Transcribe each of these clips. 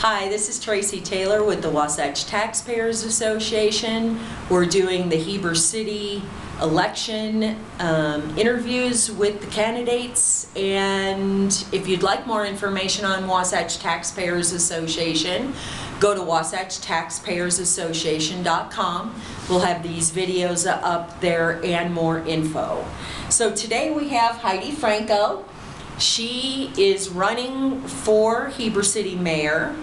Hi, this is Tracy Taylor with the Wasatch Taxpayers Association. We're doing the Heber City election interviews with the candidates, and if you'd like more information on Wasatch Taxpayers Association, go to wasatchtaxpayersassociation.com. We'll have these videos up there and more info. So today we have Heidi Franco. She is running for Heber City Mayor,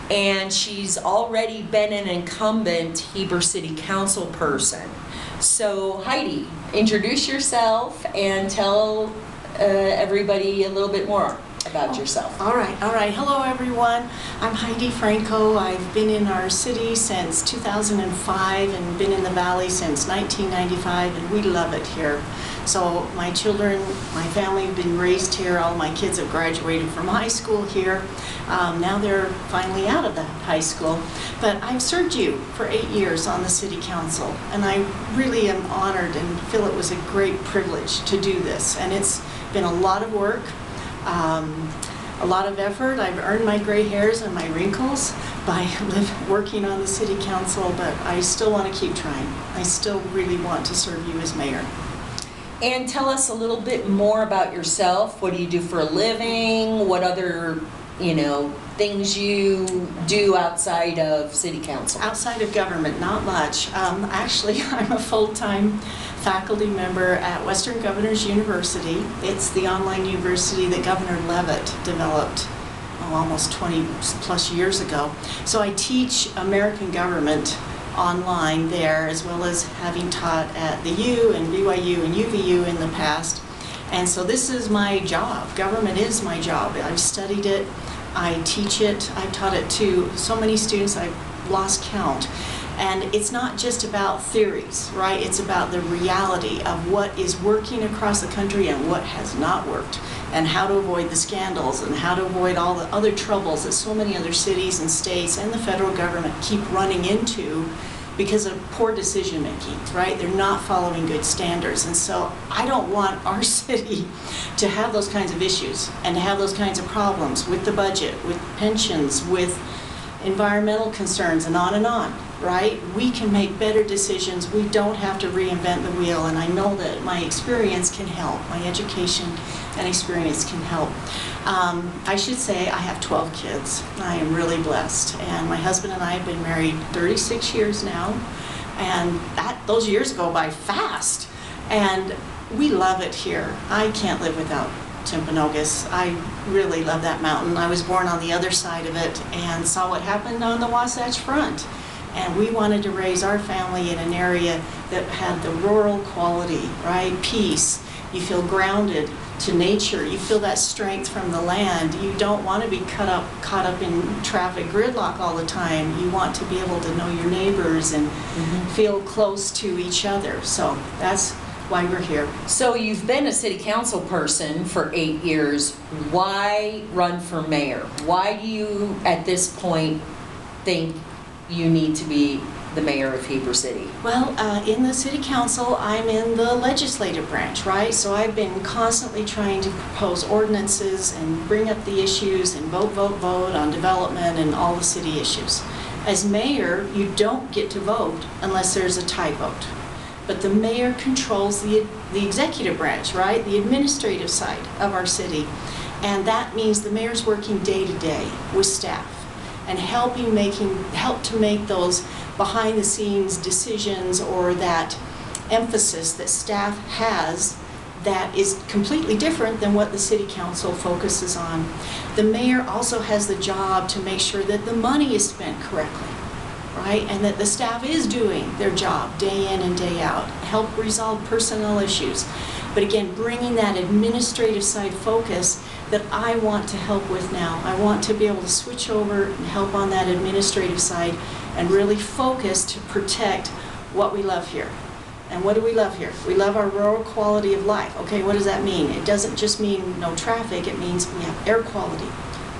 and she's already been an incumbent Heber City Council person. So Heidi, introduce yourself and tell everybody a little bit more about yourself. All right. Hello, everyone. I'm Heidi Franco. I've been in our city since 2005 and been in the Valley since 1995, and we love it here. So my children, my family have been raised here. All my kids have graduated from high school here. Now they're finally out of the high school. But I've served you for 8 years on the City Council, and I really am honored and feel it was a great privilege to do this. And it's been a lot of work. A lot of effort. I've earned my gray hairs and my wrinkles by working on the City Council, but I still want to keep trying. I still really want to serve you as mayor. And tell us a little bit more about yourself. What do you do for a living? What other, things you do outside of City Council? Outside of government, not much. Actually, I'm a full-time faculty member at Western Governors University. It's the online university that Governor Leavitt developed almost 20 plus years ago. So I teach American government online there, as well as having taught at the U and BYU and UVU in the past. And so this is my job. Government is my job. I've studied it, I teach it, I've taught it to so many students I've lost count. And it's not just about theories, right? It's about the reality of what is working across the country and what has not worked, and how to avoid the scandals and how to avoid all the other troubles that so many other cities and states and the federal government keep running into because of poor decision making, right? They're not following good standards. And so I don't want our city to have those kinds of issues and to have those kinds of problems with the budget, with pensions, with environmental concerns, and on, right? We can make better decisions. We don't have to reinvent the wheel, and I know that my experience can help. My education and experience can help. I should say I have 12 kids. I am really blessed, and my husband and I have been married 36 years now, and those years go by fast, and we love it here. I can't live without Timpanogos. I really love that mountain. I was born on the other side of it and saw what happened on the Wasatch Front. And we wanted to raise our family in an area that had the rural quality, right? Peace. You feel grounded to nature. You feel that strength from the land. You don't want to be caught up in traffic gridlock all the time. You want to be able to know your neighbors and feel close to each other. So that's why we're here. So you've been a City Council person for 8 years. Why run for mayor? Why do you, at this point, think you need to be the mayor of Heber City? Well, in the City Council, I'm in the legislative branch, right? So I've been constantly trying to propose ordinances and bring up the issues and vote on development and all the city issues. As mayor, you don't get to vote unless there's a tie vote. But the mayor controls the executive branch, right? The administrative side of our city. And that means the mayor's working day to day with staff and help to make those behind the scenes decisions, or that emphasis that staff has that is completely different than what the City Council focuses on. The mayor also has the job to make sure that the money is spent correctly, right? And that the staff is doing their job day in and day out, help resolve personnel issues. But again, bringing that administrative side focus that I want to help with now. I want to be able to switch over and help on that administrative side and really focus to protect what we love here. And what do we love here? We love our rural quality of life. Okay, what does that mean? It doesn't just mean no traffic. It means we have air quality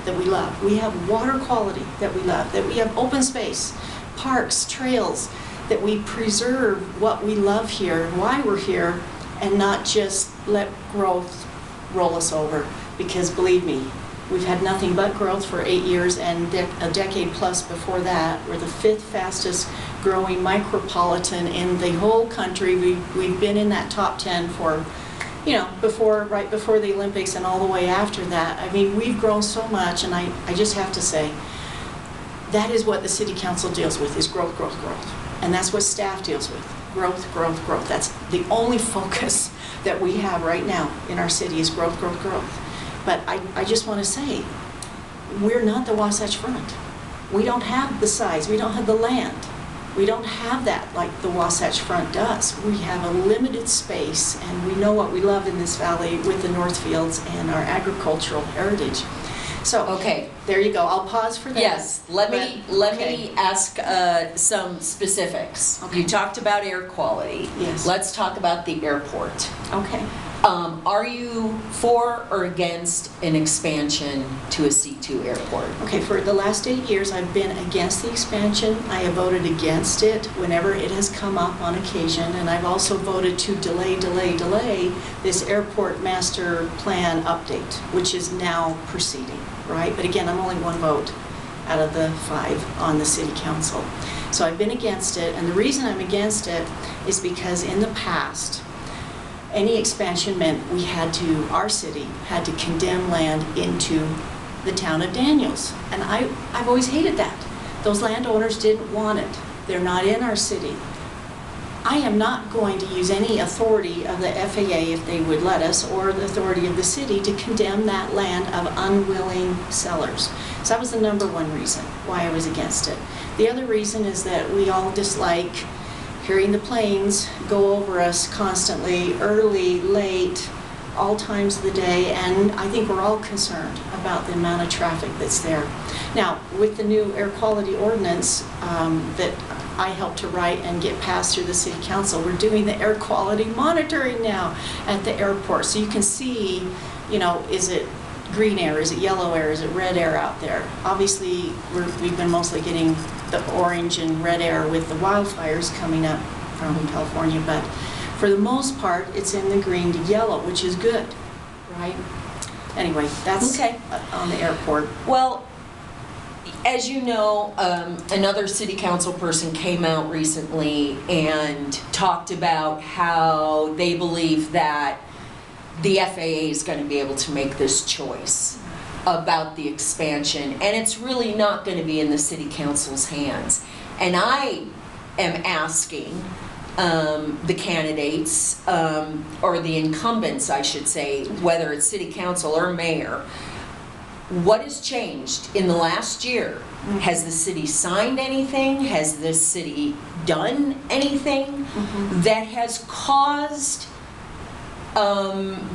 that we love. We have water quality that we love. That we have open space, parks, trails, that we preserve what we love here and why we're here, and not just let growth roll us over. Because believe me, We've had nothing but growth for 8 years, and a decade plus before that. We're the 5th fastest growing micropolitan in the whole country. We've been in that top 10 for, you know, right before the Olympics and all the way after that. I mean, we've grown so much, and I just have to say, that is what the city council deals with, is growth, growth, growth. And that's what staff deals with, growth, growth, growth. That's the only focus that we have right now in our city, is growth, growth, growth. But I just want to say, we're not the Wasatch Front. We don't have the size, we don't have the land. We don't have that like the Wasatch Front does. We have a limited space, and we know what we love in this valley with the Northfields and our agricultural heritage. So, Okay. there you go. I'll pause for that. Yes, let me ask some specifics. Okay. You talked about air quality. Yes. Let's talk about the airport. Okay. Are you for or against an expansion to a C2 airport? Okay, for the last 8 years, I've been against the expansion. I have voted against it whenever it has come up on occasion, and I've also voted to delay this airport master plan update, which is now proceeding, right? But again, I'm only one vote out of the 5 on the city council. So I've been against it, and the reason I'm against it is because in the past, any expansion meant our city had to condemn land into the town of Daniels. And I've always hated that. Those landowners didn't want it. They're not in our city. I am not going to use any authority of the FAA, if they would let us, or the authority of the city to condemn that land of unwilling sellers. So that was the #1 reason why I was against it. The other reason is that we all dislike hearing the planes go over us constantly, early, late, all times of the day, and I think we're all concerned about the amount of traffic that's there. Now, with the new air quality ordinance that I helped to write and get passed through the city council, we're doing the air quality monitoring now at the airport. So you can see, you know, is it green air, is it yellow air, is it red air out there? Obviously, we've been mostly getting the orange and red air with the wildfires coming up from California, but for the most part, it's in the green to yellow, which is good, right? Anyway, that's Okay. on the airport. Well, as you know, another city council person came out recently and talked about how they believe that the FAA is going to be able to make this choice about the expansion, and it's really not going to be in the city council's hands. And I am asking the candidates, or the incumbents, I should say, whether it's city council or mayor, what has changed in the last year? Mm-hmm. Has the city signed anything? Has the city done anything that has caused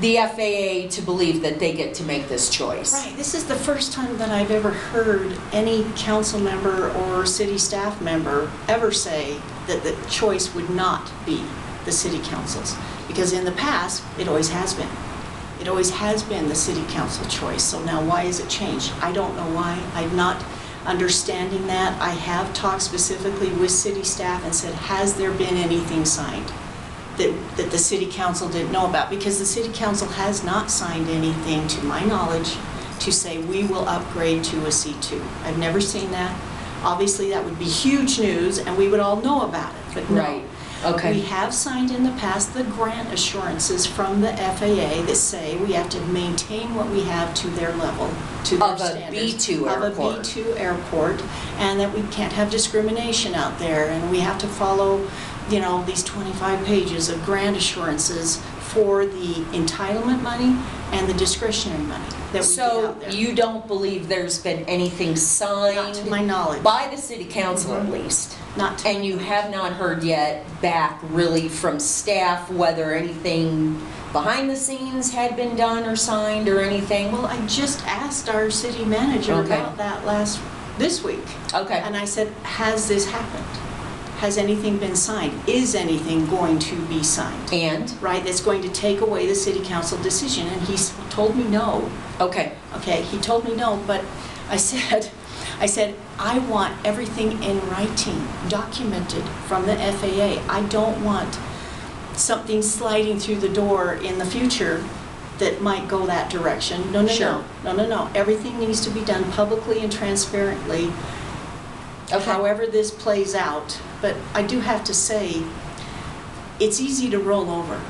the FAA to believe that they get to make this choice? Right, this is the first time that I've ever heard any council member or city staff member ever say that the choice would not be the city council's. Because in the past, it always has been. It always has been the city council choice. So now why has it changed? I don't know why. I'm not understanding that. I have talked specifically with city staff and said, has there been anything signed that the city council didn't know about? Because the city council has not signed anything, to my knowledge, to say we will upgrade to a C2. I've never seen that. Obviously, that would be huge news, and we would all know about it, but no. Right. Okay. We have signed in the past the grant assurances from the FAA that say we have to maintain what we have to their level, to their standards. B2 airport. Of a B2 airport, and that we can't have discrimination out there, and we have to follow, you know, these 25 pages of grant assurances for the entitlement money and the discretionary money that we get So out there. you don't believe there's been anything signed? Not to my knowledge. By the city council at least? Not to And you have not heard yet back really from staff whether anything behind the scenes had been done or signed or anything? Well, I just asked our city manager Okay. about that this week. Okay. And I said, has this happened? Has anything been signed? Is anything going to be signed? And? Right, that's going to take away the city council decision, and he's told me no. Okay. Okay, he told me no, but I said, I want everything in writing, documented from the FAA. I don't want something sliding through the door in the future that might go that direction. No, no, Sure. no, no, no, no. Everything needs to be done publicly and transparently, Okay. however this plays out. But I do have to say, it's easy to roll over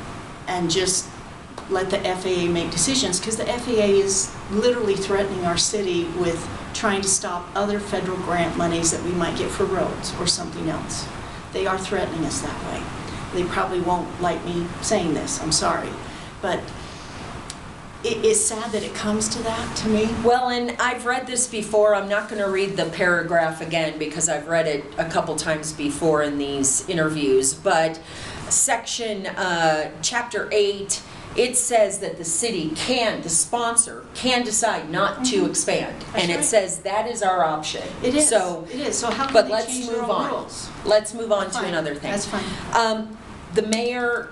and just let the FAA make decisions, because the FAA is literally threatening our city with trying to stop other federal grant monies that we might get for roads or something else. They are threatening us that way. They probably won't like me saying this, I'm sorry. But it is sad that it comes to that, to me. Well, and I've read this before. I'm not going to read the paragraph again because I've read it a couple times before in these interviews. But chapter 8, it says that the city the sponsor can decide not to expand. That's and it right. says that is our option. It is. So, it is. So how can but they let's change their move own on. rules? Let's move on to Fine. another thing. That's fine. The mayor,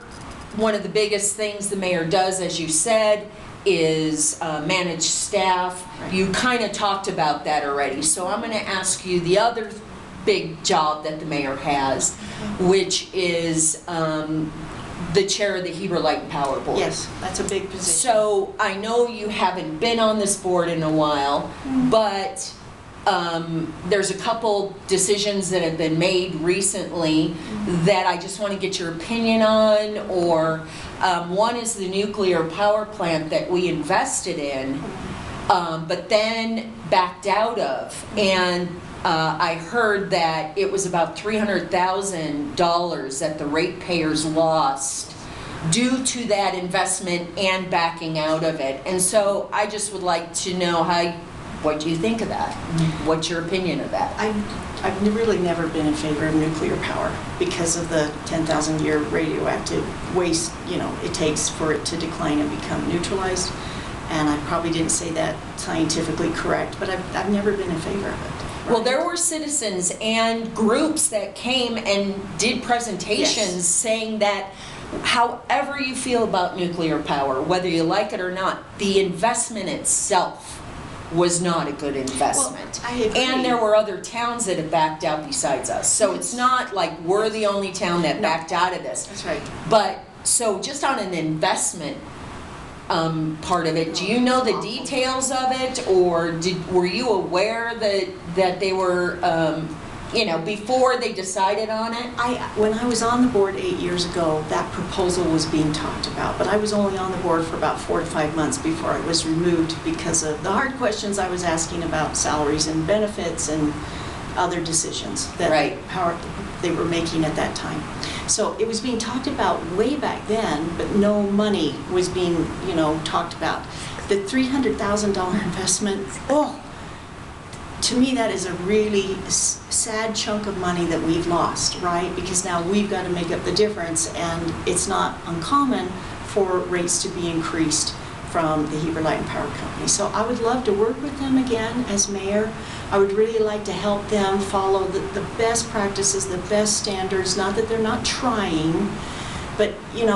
one of the biggest things the mayor does, as you said, is manage staff. Right. You kind of talked about that already. So I'm going to ask you the other big job that the mayor has, which is the chair of the Heber Light and Power Board. Yes, that's a big position. So I know you haven't been on this board in a while, but there's a couple decisions that have been made recently that I just want to get your opinion on, or one is the nuclear power plant that we invested in, but then backed out of. And I heard that it was about $300,000 that the ratepayers lost due to that investment and backing out of it. And so I just would like to know what do you think of that? What's your opinion of that? I've really never been in favor of nuclear power because of the 10,000-year radioactive waste, it takes for it to decline and become neutralized. And I probably didn't say that scientifically correct, but I've never been in favor of it. Well, there were citizens and groups that came and did presentations Yes. saying that however you feel about nuclear power, whether you like it or not, the investment itself was not a good investment. Well, I agree. And there were other towns that have backed out besides us. So it's not like we're the only town that backed out of this. That's right. But, so just on an investment part of it, do you know the details of it, or were you aware that they were, before they decided on it? When I was on the board 8 years ago, that proposal was being talked about, but I was only on the board for about 4 to 5 months before I was removed because of the hard questions I was asking about salaries and benefits and other decisions that they were making at that time. So it was being talked about way back then, but no money was being, talked about. The $300,000 investment, to me that is a really sad chunk of money that we've lost, right? Because now we've got to make up the difference, and it's not uncommon for rates to be increased from the Heber Light and Power Company. So I would love to work with them again as mayor. I would really like to help them follow the best practices, the best standards, not that they're not trying, but you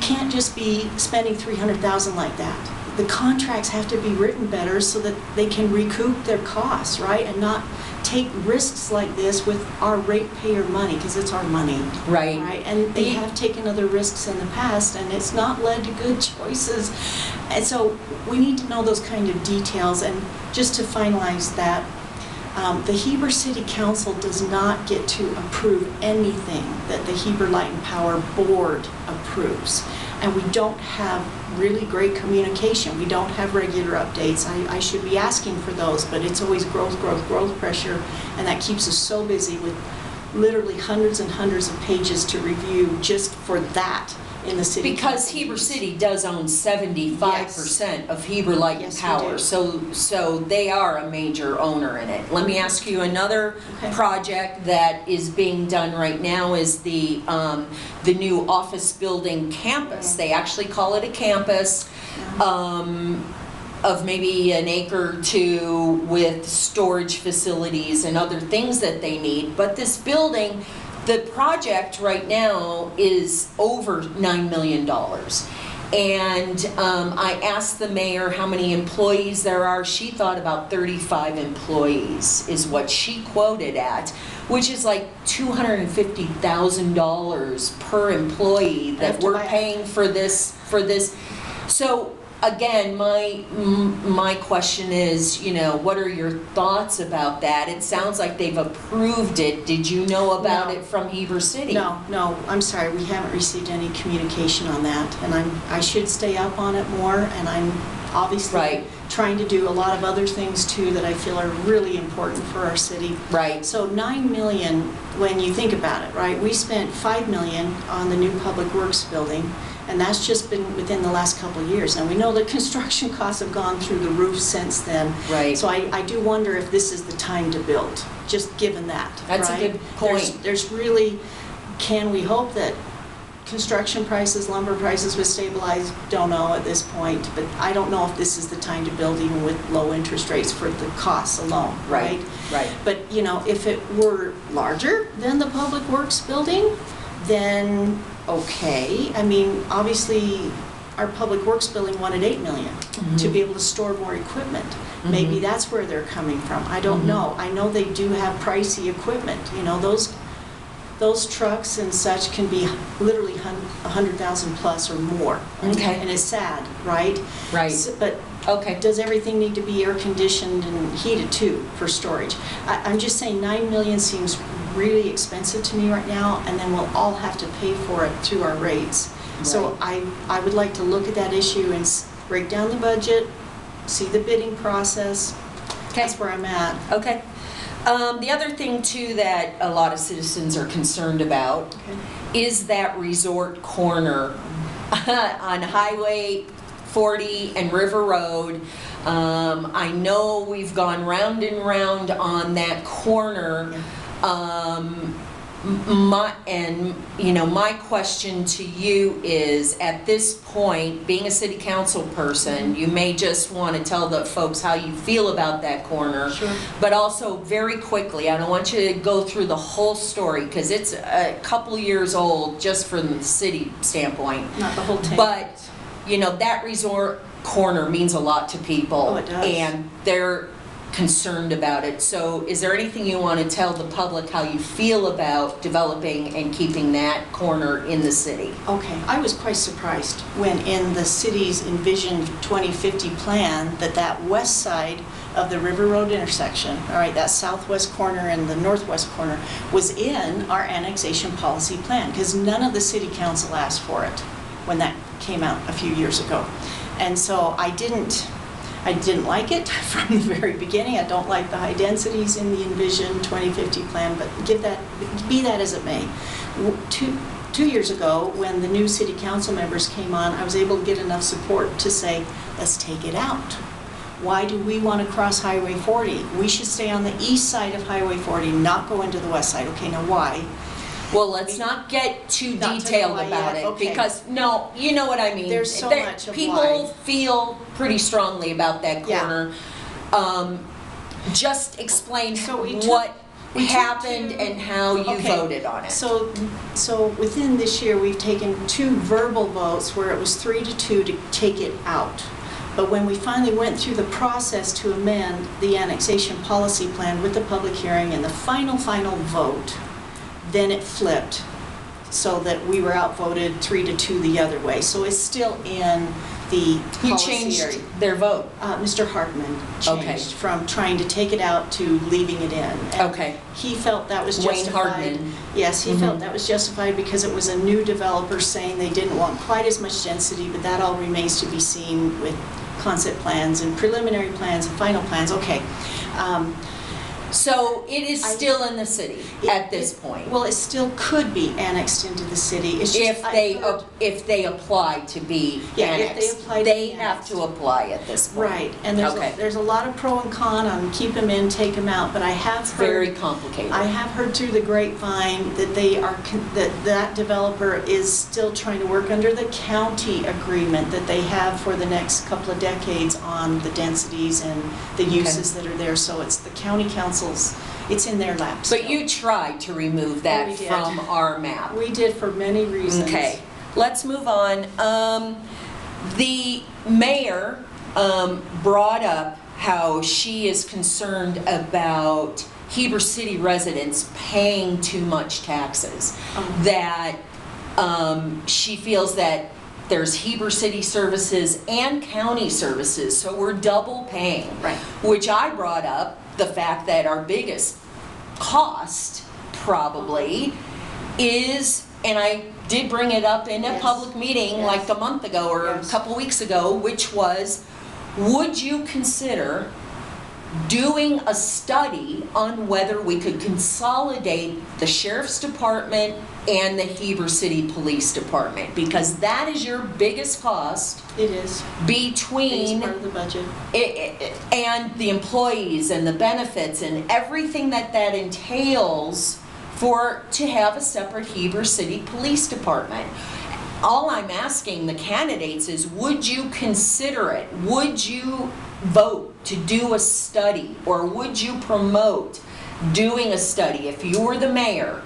can't just be spending $300,000 like that. The contracts have to be written better so that they can recoup their costs, right? And not take risks like this with our ratepayer money, because it's our money. Right. And they have taken other risks in the past, and it's not led to good choices. And so we need to know those kind of details. And just to finalize that, the Heber City Council does not get to approve anything that the Heber Light and Power Board approves. And we don't have really great communication. We don't have regular updates. I should be asking for those, but it's always growth pressure, and that keeps us so busy with literally hundreds and hundreds of pages to review just for that in the city. Because Heber City does own 75% of Heber Light and Power, so they are a major owner in it. Let me ask you another project that is being done right now is the new office building campus. They actually call it a campus of maybe an acre or two with storage facilities and other things that they need. But this building, the project right now is over $9 million. And I asked the mayor how many employees there are. She thought about 35 employees is what she quoted at, which is like $250,000 per employee that we're paying for this So again, my question is, you know, what are your thoughts about that? It sounds like they've approved it. Did you know about it from Heber City? No, I'm sorry, we haven't received any communication on that, and I should stay up on it more, and I'm obviously trying to do a lot of other things too that I feel are really important for our city. Right. So 9 million, when you think about it, right? We spent 5 million on the new public works building, and that's just been within the last couple of years. Now we know that construction costs have gone through the roof since then. Right. So I do wonder if this is the time to build, just given that. That's right? a good point. There's really, can we hope that construction prices, lumber prices would stabilize? Don't know at this point, but I don't know if this is the time to build even with low interest rates for the costs alone, right? Right. But, you know, if it were larger than the public works building, then okay. I mean, obviously, our public works building wanted 8 million to be able to store more equipment. Maybe that's where they're coming from. I don't know. I know they do have pricey equipment. You know, those trucks and such can be literally 100,000 plus or more. Okay. And it's sad, right? Right. So, but Okay. does everything need to be air conditioned and heated too for storage? I'm just saying 9 million seems really expensive to me right now, and then we'll all have to pay for it through our rates. So I would like to look at that issue and break down the budget, see the bidding process. Okay. That's where I'm at. Okay. The other thing too that a lot of citizens are concerned about is that resort corner on Highway 40 and River Road. I know we've gone round and round on that corner. My question to you is, at this point, being a city council person, you may just want to tell the folks how you feel about that corner. Sure. But also very quickly, I don't want you to go through the whole story because it's a couple years old just from the city standpoint. Not the whole thing. But, you know, that resort corner means a lot to people. Oh, it does. And they're concerned about it. So is there anything you want to tell the public how you feel about developing and keeping that corner in the city? Okay, I was quite surprised when in the city's envisioned 2050 plan that west side of the River Road intersection, all right, that southwest corner and the northwest corner was in our annexation policy plan, because none of the city council asked for it when that came out a few years ago. And so I didn't like it from the very beginning. I don't like the high densities in the Envision 2050 plan, but be that as it may. Two years ago, when the new city council members came on, I was able to get enough support to say, let's take it out. Why do we want to cross Highway 40? We should stay on the east side of Highway 40, not go into the west side. Okay, now why? Well, let's not get too Not detailed to about yet, it, okay. because, no, you know what I mean. There's so much of people why. feel pretty strongly about that Yeah. corner. Just explain So we what took happened two- and how you Okay. voted on it. So within this year, we've taken 2 verbal votes where it was 3-2 to take it out. But when we finally went through the process to amend the annexation policy plan with the public hearing and the final vote, then it flipped so that we were outvoted 3-2 the other way. So it's still in the Who policy changed area. their vote? Mr. Hartman Okay. changed from trying to take it out to leaving it in. And Okay. he felt that was Wayne justified. Hartman. Yes, he felt that was justified because it was a new developer saying they didn't want quite as much density, but that all remains to be seen with concept plans and preliminary plans and final plans. Okay. So it is still in the city at this point? Well, it still could be annexed into the city. It's just, If they apply to be Yeah, if they annexed, apply to they be have annexed. to apply at this point. Right, and Okay. there's a lot of pro and con on keep them in, take them out, but I have It's heard. very complicated. I have heard through the grapevine that that developer is still trying to work under the county agreement that they have for the next couple of decades on the densities and the uses that are there. So it's the county councils, it's in their lap still. But you tried to remove that we did. from our map. We did for many reasons. Okay, let's move on. The mayor brought up how she is concerned about Heber City residents paying too much taxes. That she feels that there's Heber City services and county services, so we're double paying. Right. Which I brought up the fact that our biggest cost probably is, and I did bring it up in a Yes. public meeting Yes. like a month ago or Yes. a couple weeks ago, which was, would you consider doing a study on whether we could consolidate the sheriff's department and the Heber City Police Department? Because that is your biggest cost It is. between It's part of the budget. and the employees and the benefits and everything that entails to have a separate Heber City Police Department. All I'm asking the candidates is, would you consider it? Would you vote to do a study, or would you promote doing a study? If you were the mayor,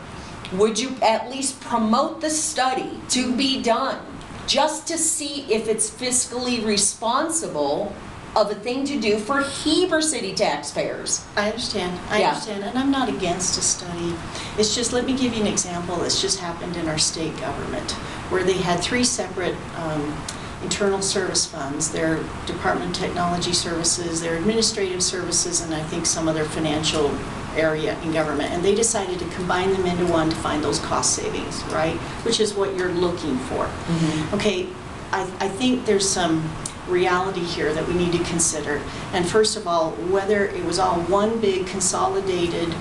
would you at least promote the study to be done, just to see if it's fiscally responsible of a thing to do for Heber City taxpayers? I understand, Yeah. and I'm not against a study. It's just, let me give you an example that's just happened in our state government, where they had 3 separate internal service funds, their Department of Technology Services, their administrative services, and I think some other financial area in government, and they decided to combine them into one to find those cost savings, right? Which is what you're looking for. Okay, I think there's some reality here that we need to consider. And first of all, whether it was all one big consolidated,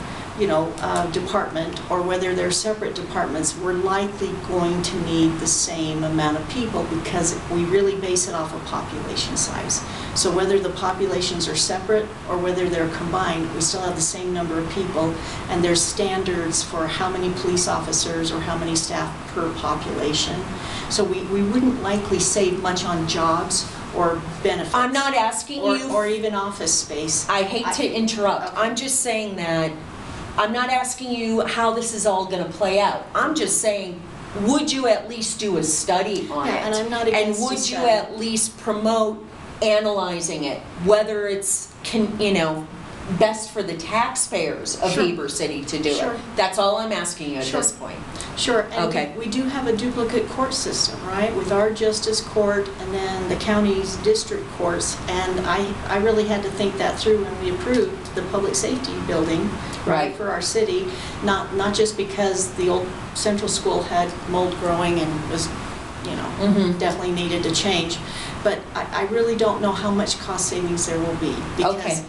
department, or whether they're separate departments, we're likely going to need the same amount of people, because we really base it off of population size. So whether the populations are separate or whether they're combined, we still have the same number of people, and there's standards for how many police officers or how many staff per population. So we wouldn't likely save much on jobs or benefits. I'm not asking you, or even office space. I hate to interrupt. Okay. I'm just saying that, I'm not asking you how this is all going to play out. I'm just saying, would you at least do a study on it? And I'm not against And a would you study. at least promote analyzing it, whether it's, best for the taxpayers of Sure. Heber City to do Sure. it? That's all I'm asking you at Sure. this point. Sure, and Okay. we do have a duplicate court system, right? With our justice court and then the county's district courts. And I really had to think that through when we approved the public safety building, Right. for our city. Not just because the old central school had mold growing and was, definitely needed to change. But I really don't know how much cost savings there will be. Because Okay.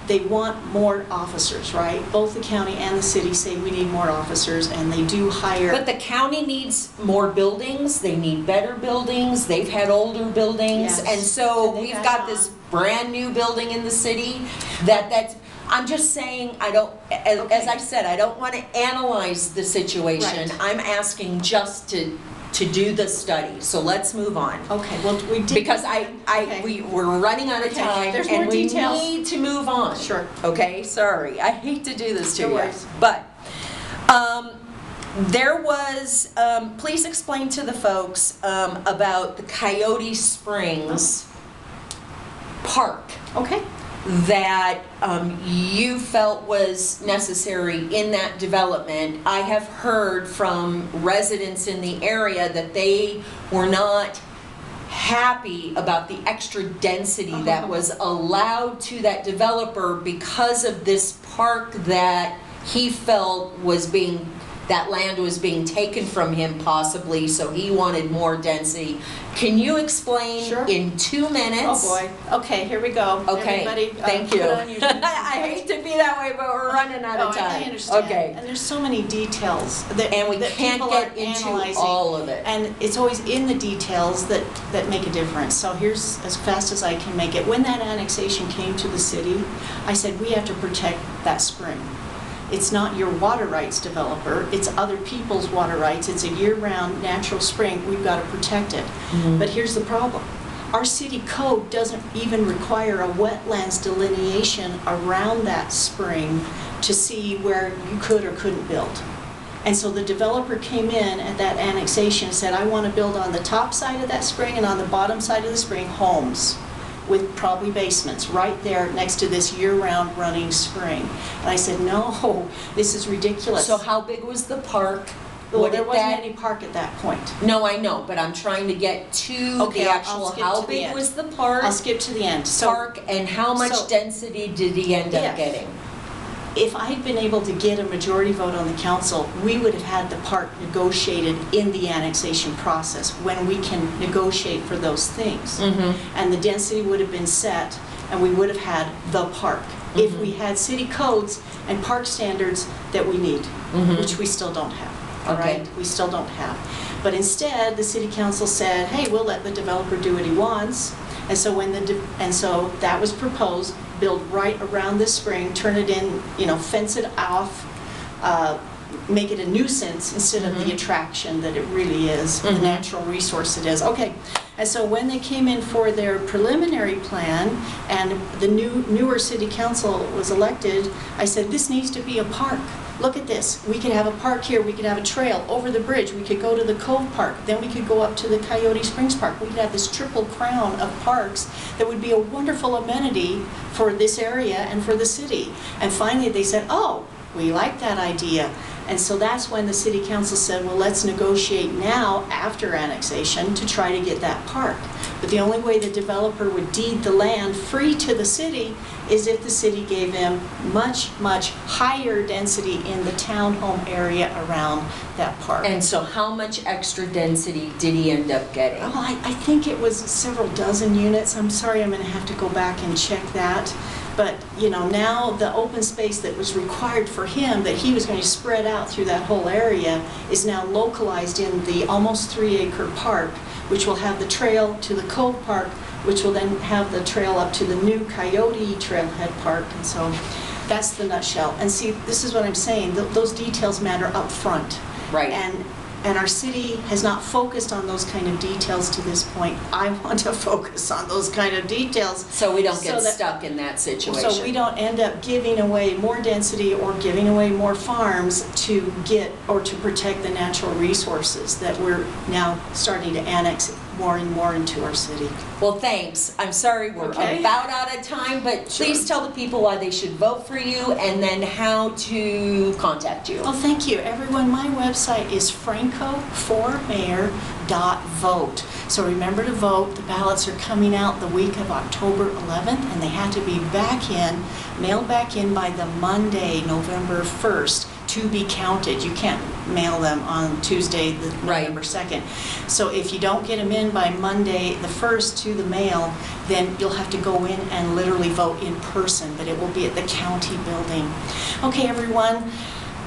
they want more officers, right? Both the county and the city say we need more officers, and they do hire. But the county needs more buildings, they need better buildings, they've had older buildings, Yes. and so And they we've add got on. this brand new building in the city I'm just saying, as Okay. I said, I don't want to analyze the situation. Right. I'm asking just to do the study, so let's move on. Okay, well, we did. Because Okay. we're running out of Okay, time, there's and more we details. need to move on. Sure. Okay, sorry, I hate to do this to No you. worries. But, there was, please explain to the folks, about the Coyote Springs Park Okay. that you felt was necessary in that development. I have heard from residents in the area that they were not happy about the extra density that was allowed to that developer because of this park that he felt that land was being taken from him possibly, so he wanted more density. Can you explain Sure. in 2 minutes? Oh, boy. Okay, here we go. Okay, Everybody, thank put you. on your- I hate to be that way, but we're running out of time. I understand. Okay, And there's so many details that and we that can't people get are into analyzing. all of it. And it's always in the details that make a difference. So here's as fast as I can make it. When that annexation came to the city, I said we have to protect that spring. It's not your water rights developer, it's other people's water rights. It's a year-round natural spring, we've got to protect it. But here's the problem. Our city code doesn't even require a wetlands delineation around that spring to see where you could or couldn't build. And so the developer came in at that annexation and said, I want to build on the top side of that spring and on the bottom side of the spring homes with probably basements right there next to this year-round running spring. And I said, no, this is ridiculous. So how big was the park Well, Would there it wasn't that- any park at that point. No, I know, but I'm trying to get to Okay, the I'll actual, skip how to the big end. was the park? I'll skip to the end. So Park, and how much so- density did he end up getting? if I'd been able to get a majority vote on the council, we would have had the park negotiated in the annexation process when we can negotiate for those things. And the density would have been set, and we would have had the park. If we had city codes and park standards that we need, which we still don't have, all Okay. right? We still don't have. But instead, the city council said, hey, we'll let the developer do what he wants. And so so that was proposed, build right around this spring, turn it in, fence it off, make it a nuisance instead of the attraction that it really is, the natural resource it is. Okay, and so when they came in for their preliminary plan and the newer city council was elected, I said, this needs to be a park. Look at this. We could have a park here. We could have a trail over the bridge. We could go to the Cove Park. Then we could go up to the Coyote Springs Park. We could have this triple crown of parks that would be a wonderful amenity for this area and for the city. And finally they said, oh, we like that idea. And so that's when the city council said, well, let's negotiate now after annexation to try to get that park. But the only way the developer would deed the land free to the city is if the city gave him much, much higher density in the townhome area around that park. And so how much extra density did he end up getting? Oh, I think it was several dozen units. I'm sorry, I'm going to have to go back and check that. But, now the open space that was required for him, that he was going to spread out through that whole area, is now localized in the almost 3-acre park, which will have the trail to the Cove Park, which will then have the trail up to the new Coyote Trailhead Park. And so that's the nutshell. And see, this is what I'm saying. Those details matter up front. Right. And our city has not focused on those kind of details to this point. I want to focus on those kind of details. So we don't get so that- stuck in that situation. So we don't end up giving away more density or giving away more farms to get or to protect the natural resources that we're now starting to annex more and more into our city. Well, thanks. I'm sorry we're Okay. about out of time, but please tell the people why they should vote for you and then how to contact you. Well, thank you, everyone. My website is francoformayor.vote. So remember to vote. The ballots are coming out the week of October 11th, and they have to be mailed back in by the Monday, November 1st, to be counted. You can't mail them on Tuesday, the November 2nd. So if you don't get them in by Monday, the 1st, to the mail, then you'll have to go in and literally vote in person, but it will be at the county building. Okay, everyone.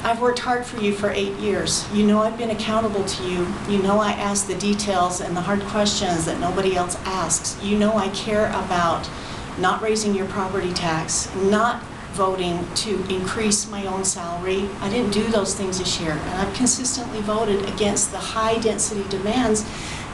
I've worked hard for you for 8 years. You know I've been accountable to you. You know I ask the details and the hard questions that nobody else asks. You know I care about not raising your property tax, not voting to increase my own salary. I didn't do those things this year, and I've consistently voted against the high density demands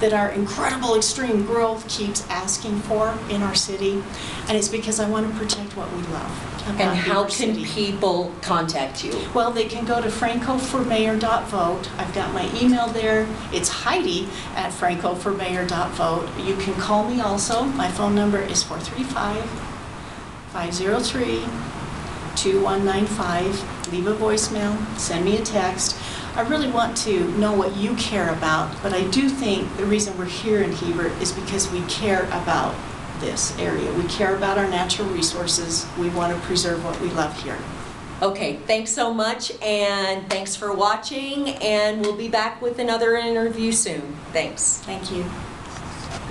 that our incredible extreme growth keeps asking for in our city, and it's because I want to protect what we love about And how Heber can City. people contact you? Well, they can go to francoformayor.vote. I've got my email there. It's Heidi at francoformayor.vote. You can call me also. My phone number is 435-503-2195. Leave a voicemail, send me a text. I really want to know what you care about, but I do think the reason we're here in Heber is because we care about this area. We care about our natural resources. We want to preserve what we love here. Okay, thanks so much, and thanks for watching, and we'll be back with another interview soon. Thanks. Thank you.